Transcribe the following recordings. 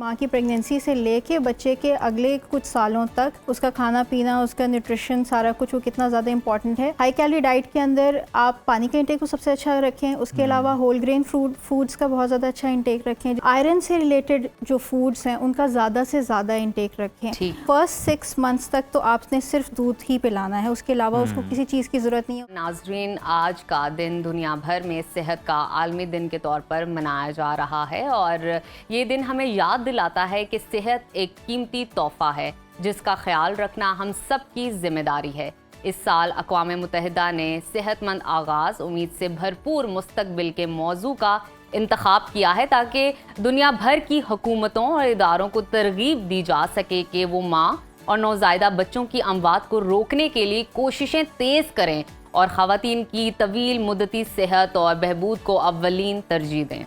माँ की प्रेगनेंसी से लेके बच्चे के अगले कुछ सालों तक उसका खाना पीना, उसका न्यूट्रिशन, सारा कुछ वो कितना ज़्यादा इंपॉर्टेंट है। हाई कैलोरी डाइट के अंदर आप पानी का इंटेक को सबसे अच्छा रखें, उसके अलावा होल ग्रेन फूड्स का बहुत ज़्यादा अच्छा इंटेक रखें। आयरन से रिलेटेड जो फूड्स हैं उनका ज़्यादा से ज़्यादा इंटेक रखें। फर्स्ट 6 मंथ्स तक तो आपने सिर्फ दूध ही पिलाना है, उसके अलावा उसको किसी चीज़ की ज़रूरत नहीं है। नाज़रीन, आज का दिन दुनिया भर में सेहत का आलमी दिन के तौर पर मनाया जा रहा है और ये दिन हमें याद दिलाता है कि सेहत एक कीमती तोहफा है जिसका ख्याल रखना हम सब की जिम्मेदारी है। इस साल अक़वाम मुत्तहिदा ने सेहतमंद आगाज़, उम्मीद से भरपूर मुस्तकबिल के मौजू का इंतखाब किया है ताकि दुनिया भर की हुकूमतों और इदारों को तरगीब दी जा सके कि वो माँ और नौज़ायदा बच्चों की अमवात को रोकने के लिए कोशिशें तेज़ करें और ख़वातीन की तवील मुद्दती सेहत और बहबूद को अव्वलीन तरजीह दें।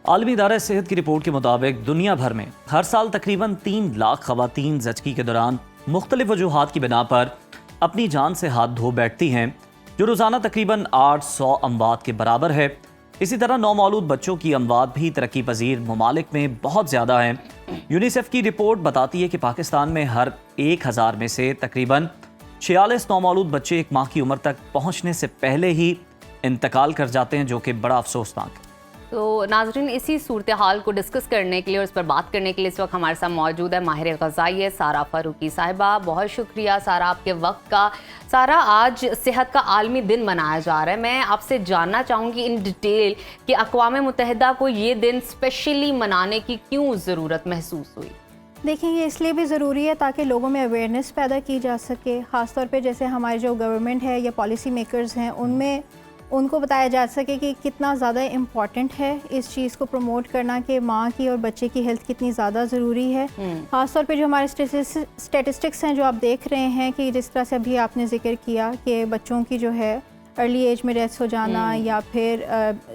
आलमी इदारा सेहत की रिपोर्ट के मुताबिक दुनिया भर में हर साल तकरीबन 3 लाख ख़वातीन ज़चगी के दौरान मुख्तलिफ वजूहात की बिना पर अपनी जान से हाथ धो बैठती हैं, जो रोज़ाना तकरीबन 800 अमवात के बराबर है। इसी तरह नौमौलूद बच्चों की अमवात भी तरक्की पजीर ममालिक में बहुत ज़्यादा हैं। यूनिसेफ की रिपोर्ट बताती है कि पाकिस्तान में हर 1000 में से तकरीबन 46 नौमौलूद बच्चे 1 माह की उम्र तक पहुँचने से पहले ही इंतकाल कर जाते हैं, जो कि बड़ा अफसोसनाक है। तो नाज़रीन, इसी सूरत हाल को डिस्कस करने के लिए और इस पर बात करने के लिए इस वक्त हमारे साथ मौजूद है माहिर ग़िज़ाई सारा फ़ारूकी साहिबा। बहुत शुक्रिया सारा आपके वक्त का। सारा, आज सेहत का आलमी दिन मनाया जा रहा है। मैं आपसे जानना चाहूँगी इन डिटेल कि अक़वाम मुत्तहिदा को ये दिन स्पेशली मनाने की क्यों ज़रूरत महसूस हुई? देखिए, ये इसलिए भी ज़रूरी है ताकि लोगों में अवेयरनेस पैदा की जा सके। ख़ास तौर पे जैसे हमारे जो गवर्नमेंट है या पॉलिसी मेकर्स हैं उनमें उनको बताया जा सके कि कितना ज़्यादा इम्पॉर्टेंट है इस चीज़ को प्रमोट करना कि माँ की और बच्चे की हेल्थ कितनी ज़्यादा ज़रूरी है। ख़ास तौर पे जो हमारे स्टेटिस्टिक्स हैं जो आप देख रहे हैं कि जिस तरह से अभी आपने जिक्र किया कि बच्चों की जो है अर्ली एज में डेथ हो जाना या फिर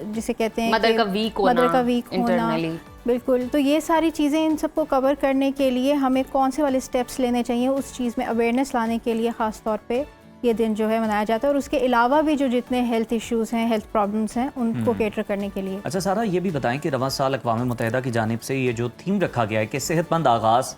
जिसे कहते हैं मदर का वीक होना, बिल्कुल। तो ये सारी चीज़ें, इन सबको कवर करने के लिए हमें कौन से वाले स्टेप्स लेने चाहिए, उस चीज़ में अवेयरनेस लाने के लिए ख़ास तौर पे ये दिन जो है मनाया जाता है। और उसके अलावा भी जो जितने हेल्थ इश्यूज़ हैं, हेल्थ प्रॉब्लम्स हैं, उनको केटर करने के लिए। अच्छा सारा, ये भी बताएं कि रवां साल अक़वाम मुत्तहिदा की जानिब से ये जो थीम रखा गया है कि सेहतमंद आगाज़,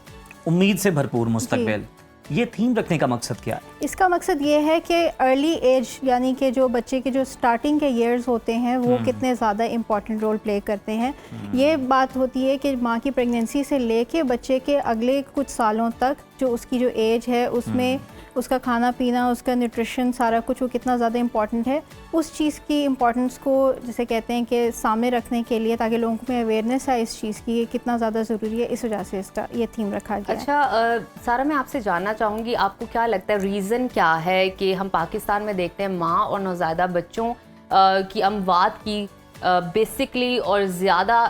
उम्मीद से भरपूर मुस्तकबिल, ये थीम रखने का मकसद क्या है? इसका मकसद ये है कि अर्ली एज यानी कि जो बच्चे के जो स्टार्टिंग के ईयर्स होते हैं वो कितने ज़्यादा इम्पॉर्टेंट रोल प्ले करते हैं। ये बात होती है कि माँ की प्रेगनेंसी से लेके बच्चे के अगले कुछ सालों तक जो उसकी जो एज है उसमें उसका खाना पीना, उसका न्यूट्रिशन, सारा कुछ वो कितना ज़्यादा इम्पॉर्टेंट है, उस चीज़ की इम्पॉर्टेंस को जिसे कहते हैं कि सामने रखने के लिए, ताकि लोगों में अवेयरनेस है इस चीज़ की कितना ज़्यादा ज़रूरी है, इस वजह से इसका ये थीम रखा गया। अच्छा सारा, मैं आपसे जानना चाहूँगी, आपको क्या लगता है रीज़न क्या है कि हम पाकिस्तान में देखते हैं माँ और नौज़ायदा बच्चों की अमवात की बेसिकली और ज़्यादा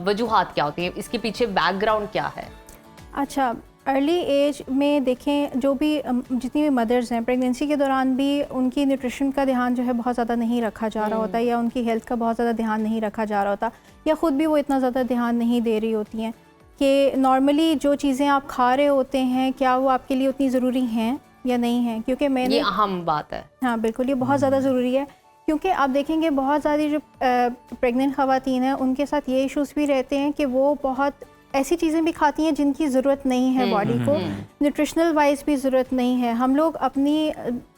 वजूहात क्या होती हैं? इसके पीछे बैकग्राउंड क्या है? अच्छा, अर्ली एज में देखें, जो भी जितनी भी मदर्स हैं प्रेगनेंसी के दौरान भी उनकी न्यूट्रिशन का ध्यान जो है बहुत ज़्यादा नहीं रखा जा रहा होता, या उनकी हेल्थ का बहुत ज़्यादा ध्यान नहीं रखा जा रहा होता, या ख़ुद भी वो इतना ज़्यादा ध्यान नहीं दे रही होती हैं कि नॉर्मली जो चीज़ें आप खा रहे होते हैं क्या वो आपके लिए उतनी ज़रूरी हैं या नहीं हैं। क्योंकि ये अहम बात है। हाँ बिल्कुल, ये बहुत ज़्यादा ज़रूरी है, क्योंकि आप देखेंगे बहुत सारी जो प्रेग्नेंट ख़वातीन हैं उनके साथ ये इश्यूज़ भी रहते हैं कि वो बहुत ऐसी चीज़ें भी खाती हैं जिनकी ज़रूरत नहीं है बॉडी को, न्यूट्रिशनल वाइज भी ज़रूरत नहीं है। हम लोग अपनी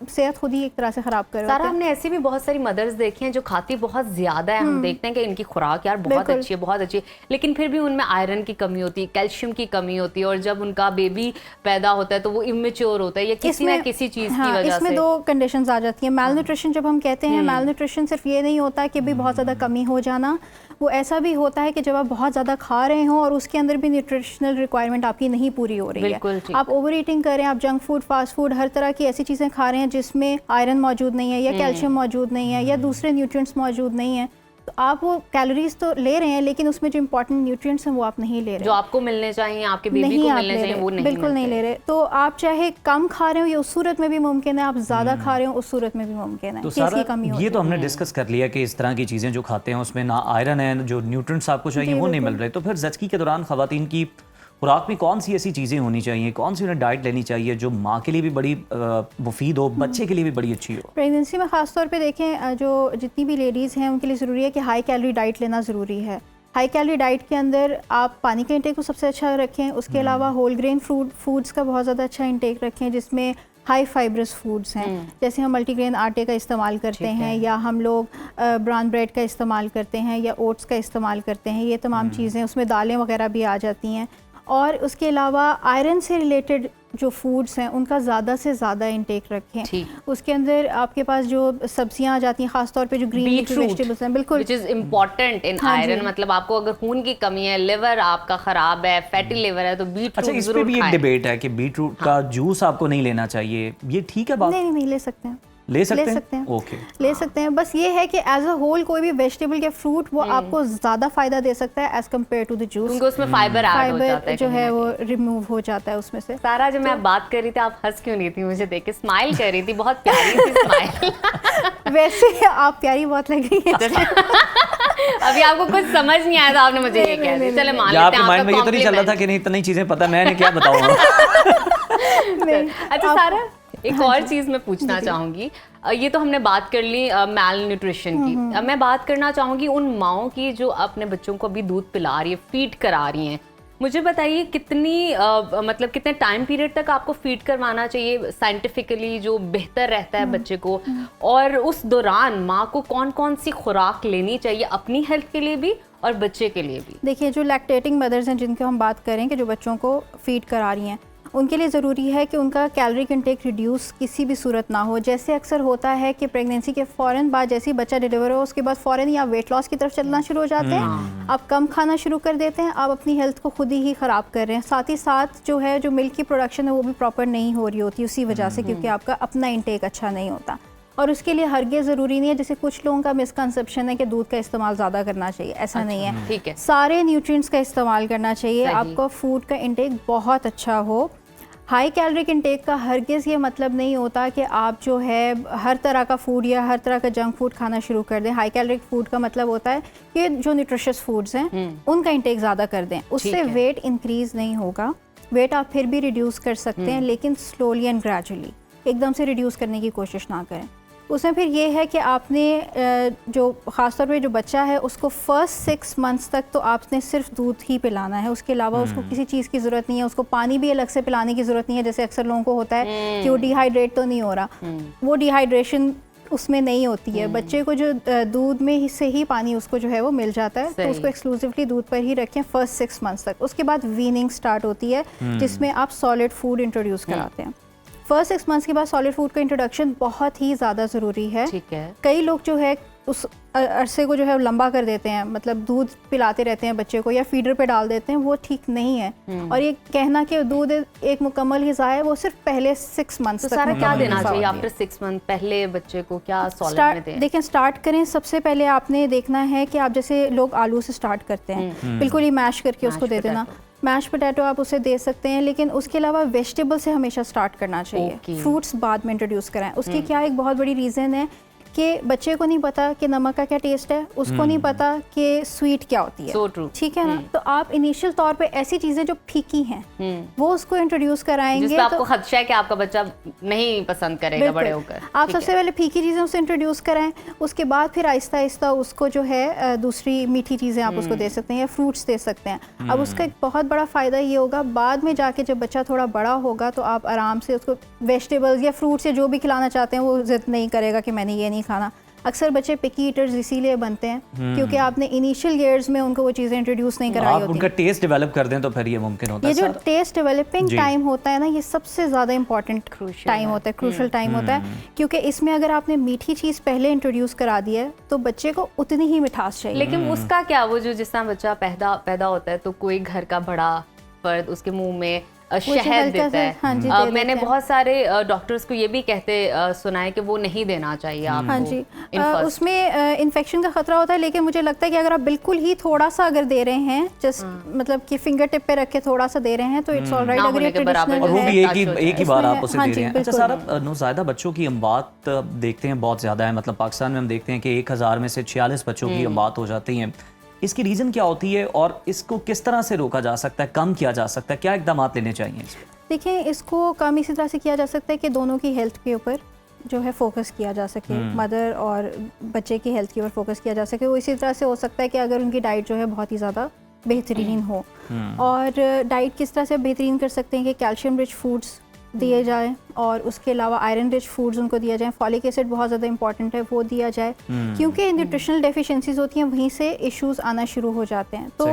सेहत खुद ही एक तरह से ख़राब कर रहे हैं। सारा, हमने ऐसी भी बहुत सारी मदर्स देखी हैं जो खाती बहुत ज़्यादा है। हम देखते हैं कि इनकी खुराक यार बहुत अच्छी है, बहुत अच्छी है, लेकिन फिर भी उनमें आयरन की कमी होती है, कैल्शियम की कमी होती है, और जब उनका बेबी पैदा होता है तो वो इमेच्योर होता है या किसी न किसी चीज़ की वजह से। इसमें 2 कंडीशंस आ जाती हैं। मेल न्यूट्रिशन जब हम कहते हैं, मेल न्यूट्रिशन सिर्फ ये नहीं होता कि भी बहुत ज़्यादा कमी हो जाना, वो ऐसा भी होता है कि जब आप बहुत ज़्यादा खा रहे हो और उसके अंदर भी न्यूट्रिशनल रिक्वायरमेंट आपकी नहीं पूरी हो रही है, आप ओवर ईटिंग कर रहे हैं, आप जंक फूड, फास्ट फूड, हर तरह की ऐसी चीज़ें खा रहे हैं जिसमें आयरन मौजूद नहीं है या कैल्शियम मौजूद नहीं है या दूसरे न्यूट्रिएंट्स मौजूद नहीं है, तो आप वो कैलोरीज तो ले रहे हैं लेकिन उसमें जो इंपॉर्टेंट न्यूट्रिएंट्स हैं वो आप नहीं ले रहे, जो आपको मिलने चाहिए, आपके बेबी को मिलने चाहिए, वो नहीं, बिल्कुल नहीं ले रहे। तो आप चाहे कम खा रहे हो, ये उस सूरत में भी मुमकिन है, आप ज़्यादा खा रहे हो उस सूरत में भी मुमकिन है। तो सारा ये तो हमने डिस्कस कर लिया कि इस तरह की चीज़ें जो खाते हैं उसमें ना आयरन है, जो न्यूट्रिएंट्स आपको चाहिए वो नहीं मिल रहे। तो फिर ज़चगी के दौरान ख़वातीन की खुराक में कौन सी ऐसी चीज़ें होनी चाहिए, कौन सी उन्हें डाइट लेनी चाहिए जो माँ के लिए भी बड़ी मुफीद हो, बच्चे के लिए भी बड़ी अच्छी हो? प्रेगनेंसी में ख़ास तौर पे देखें, जो जितनी भी लेडीज़ हैं उनके लिए ज़रूरी है कि हाई कैलोरी डाइट लेना ज़रूरी है। हाई कैलोरी डाइट के अंदर आप पानी का इंटेक को सबसे अच्छा रखें, उसके अलावा होल ग्रेन फूड्स का बहुत ज़्यादा अच्छा इंटेक रखें जिसमें हाई फाइब्रस फूड्स हैं, जैसे हम मल्टीग्रेन आटे का इस्तेमाल करते हैं या हम लोग ब्राउन ब्रेड का इस्तेमाल करते हैं या ओट्स का इस्तेमाल करते हैं, ये तमाम चीज़ें, उसमें दालें वगैरह भी आ जाती हैं। और उसके अलावा आयरन से रिलेटेड जो फूड्स हैं उनका ज़्यादा से ज़्यादा इंटेक रखें। उसके अंदर आपके पास जो सब्जियां आ जाती हैं, खासतौर पे जो ग्रीन वेजिटेबल्स हैं, बिल्कुल which is important in iron. मतलब आपको अगर खून की कमी है, लिवर आपका ख़राब है, फैटी लिवर है, तो बीट अच्छा, इस पे भी एक डिबेट है कि बीटरूट का जूस आपको नहीं लेना चाहिए, ये ठीक है बात? नहीं ले सकते हैं, ले सकते हैं। ओके, ले सकते हैं। बस ये है कि एज अ होल कोई भी वेजिटेबल या फ्रूट वो आपको ज़्यादा फ़ायदा दे सकता है as compare to the juice, क्योंकि उसमें फाइबर ऐड हो जाता है, जो है वो रिमूव हो जाता है उसमें से। सारा जब मैं बात कर रही थी आप हंस क्यों नहीं थी? मुझे देख के स्माइल कर रही थी, बहुत प्यारी सी स्माइल। वैसे आप प्यारी बहुत लग रही है। अभी आपको कुछ समझ नहीं आया था, आपने मुझे ये कह दिया। चले मान लेते हैं आपके माइंड में ये तो नहीं चल रहा था कि नहीं इतनी चीजें पता, मैंने क्या बताऊंगा। अच्छा सारा, एक और चीज़ मैं पूछना चाहूँगी, ये तो हमने बात कर ली मैल न्यूट्रिशन की, मैं बात करना चाहूँगी उन माओं की जो अपने बच्चों को अभी दूध पिला रही है, फीड करा रही हैं। मुझे बताइए कितनी मतलब कितने टाइम पीरियड तक आपको फीड करवाना चाहिए साइंटिफिकली जो बेहतर रहता है बच्चे को, और उस दौरान माँ को कौन कौन सी खुराक लेनी चाहिए अपनी हेल्थ के लिए भी और बच्चे के लिए भी? देखिए, जो लैक्टेटिंग मदर्स हैं जिनकी हम बात करें कि जो बच्चों को फीड करा रही हैं, उनके लिए ज़रूरी है कि उनका कैलोरिक इंटेक रिड्यूस किसी भी सूरत ना हो। जैसे अक्सर होता है कि प्रेगनेंसी के फ़ौरन बाद जैसे ही बच्चा डिलीवर हो उसके बाद फ़ौरन ही आप वेट लॉस की तरफ चलना शुरू हो जाते हैं, आप कम खाना शुरू कर देते हैं, आप अपनी हेल्थ को खुद ही ख़राब कर रहे हैं। साथ ही साथ जो है जो मिल्क की प्रोडक्शन है वो भी प्रॉपर नहीं हो रही होती उसी वजह से, क्योंकि आपका अपना इंटेक अच्छा नहीं होता। और उसके लिए हरगिज़ ज़रूरी नहीं है, जैसे कुछ लोगों का मिसकंसेप्शन है कि दूध का इस्तेमाल ज़्यादा करना चाहिए, ऐसा नहीं है। ठीक है, सारे न्यूट्रिएंट्स का इस्तेमाल करना चाहिए, आपका फूड का इंटेक बहुत अच्छा हो। हाई कैलोरिक इंटेक का हरगिज़ ये मतलब नहीं होता कि आप जो है हर तरह का फूड या हर तरह का जंक फूड खाना शुरू कर दें। हाई कैलोरिक फूड का मतलब होता है कि जो न्यूट्रिशियस फूड्स हैं उनका इंटेक ज़्यादा कर दें, उससे वेट इंक्रीज़ नहीं होगा। वेट आप फिर भी रिड्यूस कर सकते हैं, लेकिन स्लोली एंड ग्रेजुअली, एकदम से रिड्यूस करने की कोशिश ना करें। उसमें फिर ये है कि आपने जो ख़ासतौर पे जो बच्चा है उसको फर्स्ट 6 मंथ्स तक तो आपने सिर्फ दूध ही पिलाना है, उसके अलावा उसको किसी चीज़ की ज़रूरत नहीं है, उसको पानी भी अलग से पिलाने की ज़रूरत नहीं है। जैसे अक्सर लोगों को होता है कि वो डिहाइड्रेट तो नहीं हो रहा, वो डिहाइड्रेशन उसमें नहीं होती है। बच्चे को जो दूध में से ही पानी उसको जो है वो मिल जाता है, तो उसको एक्सक्लूसिवली दूध पर ही रखें फर्स्ट 6 मंथ्स तक। उसके बाद वीनिंग स्टार्ट होती है जिसमें आप सॉलिड फूड इंट्रोड्यूस कराते हैं। फर्स्ट 6 मंथ्स के बाद सॉलिड फूड का इंट्रोडक्शन बहुत ही ज़्यादा ज़रूरी है। ठीक है, कई लोग जो है उस अरसे को जो है लंबा कर देते हैं, मतलब दूध पिलाते रहते हैं बच्चे को या फीडर पे डाल देते हैं, वो ठीक नहीं है। और ये कहना कि दूध एक मुकम्मल हिस्सा है, वो सिर्फ पहले 6 मंथ्स तक। सारा क्या देना चाहिए आफ्टर 6 मंथ? पहले बच्चे को क्या सॉलिड में दें? देखें, स्टार्ट करें, सबसे पहले आपने देखना है कि आप जैसे लोग आलू से स्टार्ट करते हैं, बिल्कुल ही मैश करके उसको दे देना। मैश पोटैटो आप उसे दे सकते हैं, लेकिन उसके अलावा वेजिटेबल से हमेशा स्टार्ट करना चाहिए। फ्रूट्स बाद में इंट्रोड्यूस कराएं। उसकी क्या एक बहुत बड़ी रीज़न है कि बच्चे को नहीं पता कि नमक का क्या टेस्ट है, उसको नहीं पता कि स्वीट क्या होती है। So true. ठीक है ना? तो आप इनिशियल तौर पे ऐसी चीजें जो फीकी हैं वो उसको इंट्रोड्यूस कराएंगे, जिसपे आपको खदशा है कि आपका बच्चा नहीं पसंद करेगा बड़े होकर। आप सबसे पहले फीकी चीजें उसे इंट्रोड्यूस कराएं, उसके बाद फिर आहिस्ता आहिस्ता उसको जो है दूसरी मीठी चीजें आप उसको दे सकते हैं या फ्रूट्स दे सकते हैं। अब उसका एक बहुत बड़ा फ़ायदा ये होगा, बाद में जाके जब बच्चा थोड़ा बड़ा होगा तो आप आराम से उसको वेजिटेबल्स या फ्रूट्स या जो भी खिलाना चाहते हैं वो जिद नहीं करेगा कि मैंने ये नहीं खाना। अक्सर बच्चे पिकी ईटर्स इसीलिए बनते हैं क्योंकि आपने इनिशियल ईयर्स में उनको वो चीज़ें इंट्रोड्यूस नहीं कराई होती। उनका टेस्ट डेवलप कर दें तो फिर ये मुमकिन होता है। ये जो टेस्ट डेवलपिंग टाइम होता है ना, ये सबसे ज़्यादा इंपॉर्टेंट टाइम होता है, क्रूशल टाइम होता है, क्योंकि इसमें अगर आपने मीठी चीज़ पहले इंट्रोड्यूस करा दी है तो बच्चे को उतनी ही मिठास चाहिए। लेकिन उसका क्या, वो जो जिस तरह बच्चा पैदा होता है तो कोई घर का बड़ा फर्द उसके मुंह में शहद देता है। हाँ जी, मैंने बहुत सारे डॉक्टर्स को ये भी कहते सुना है कि वो नहीं देना चाहिए आपको। हाँ जी, उसमें इन्फेक्शन का खतरा होता है, लेकिन मुझे लगता है कि अगर आप बिल्कुल ही थोड़ा सा अगर दे रहे हैं, जस्ट मतलब कि फिंगर टिप पे रख के थोड़ा सा दे रहे हैं तो इट्स ऑलराइट। अगर ये ट्रेडिशनल और वो भी एक ही बार आप उसे दे रहे हैं। अच्छा बिल्कुल। सारा, नौज़ायदा बच्चों की अमवात देखते हैं बहुत ज़्यादा है, मतलब पाकिस्तान में हम देखते हैं कि 1000 में से 46 बच्चों की अमवात हो जाती हैं। इसकी रीज़न क्या होती है और इसको किस तरह से रोका जा सकता है, कम किया जा सकता है, क्या इकदाम लेने चाहिए इस पर? देखिए, इसको कम इसी तरह से किया जा सकता है कि दोनों की हेल्थ के ऊपर जो है फोकस किया जा सके, मदर और बच्चे की हेल्थ की ओर फोकस किया जा सके। वो इसी तरह से हो सकता है कि अगर उनकी डाइट जो है बहुत ही ज़्यादा बेहतरीन हो। और डाइट किस तरह से बेहतरीन कर सकते हैं कि कैल्शियम रिच फूड्स दिए जाए और उसके अलावा आयरन रिच फूड्स उनको दिया जाए, फॉलिक एसिड बहुत ज़्यादा इंपॉर्टेंट है वो दिया जाए, क्योंकि न्यूट्रिशनल डेफिशिएंसीज होती हैं वहीं से इश्यूज आना शुरू हो जाते हैं। तो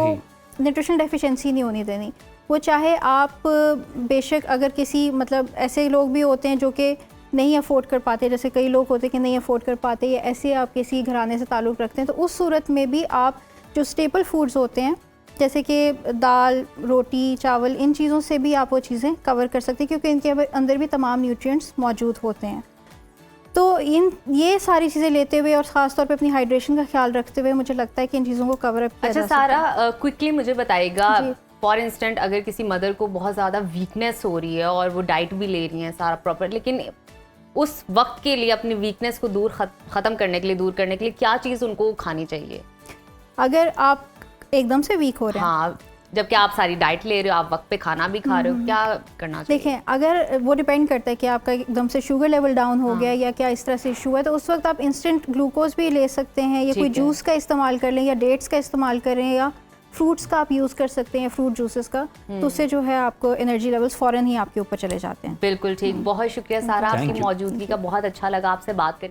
न्यूट्रिशनल डेफिशिएंसी नहीं होनी देनी, वो चाहे आप बेशक अगर किसी मतलब ऐसे लोग भी होते हैं जो कि नहीं अफोर्ड कर पाते, जैसे कई लोग होते हैं कि नहीं अफोर्ड कर पाते या ऐसे आप किसी घराने से ताल्लुक़ रखते हैं, तो उस सूरत में भी आप जो स्टेपल फूड्स होते हैं जैसे कि दाल, रोटी, चावल, इन चीज़ों से भी आप वो चीज़ें कवर कर सकते हैं, क्योंकि इनके अंदर भी तमाम न्यूट्रिएंट्स मौजूद होते हैं। तो ये सारी चीज़ें लेते हुए और ख़ास तौर पे अपनी हाइड्रेशन का ख्याल रखते हुए मुझे लगता है कि इन चीज़ों को कवर अप किया जा सकता है। अच्छा सारा, क्विकली मुझे बताइएगा, फॉर इंस्टेंट अगर किसी मदर को बहुत ज़्यादा वीकनेस हो रही है और वो डाइट भी ले रही है सारा प्रॉपर, लेकिन उस वक्त के लिए अपनी वीकनेस को ख़त्म करने के लिए, दूर करने के लिए क्या चीज़ उनको खानी चाहिए? अगर आप एकदम से वीक हो रहे हैं, हाँ, जबकि आप सारी डाइट ले रहे हो, आप वक्त पे खाना भी खा रहे हो, क्या करना चाहिए? देखें, अगर वो डिपेंड करता है कि आपका एकदम से शुगर लेवल डाउन हो गया या क्या इस तरह से इशू है, तो उस वक्त आप इंस्टेंट ग्लूकोज भी ले सकते हैं या कोई जूस का इस्तेमाल कर लें या डेट्स का इस्तेमाल करें या फ्रूट्स का आप यूज़ कर सकते हैं, फ्रूट जूसेस का, तो उससे जो है आपको एनर्जी लेवल्स फ़ौरन ही आपके ऊपर चले जाते हैं। बिल्कुल ठीक, बहुत शुक्रिया सारा, आपकी मौजूदगी का, बहुत अच्छा लगा आपसे बात करके।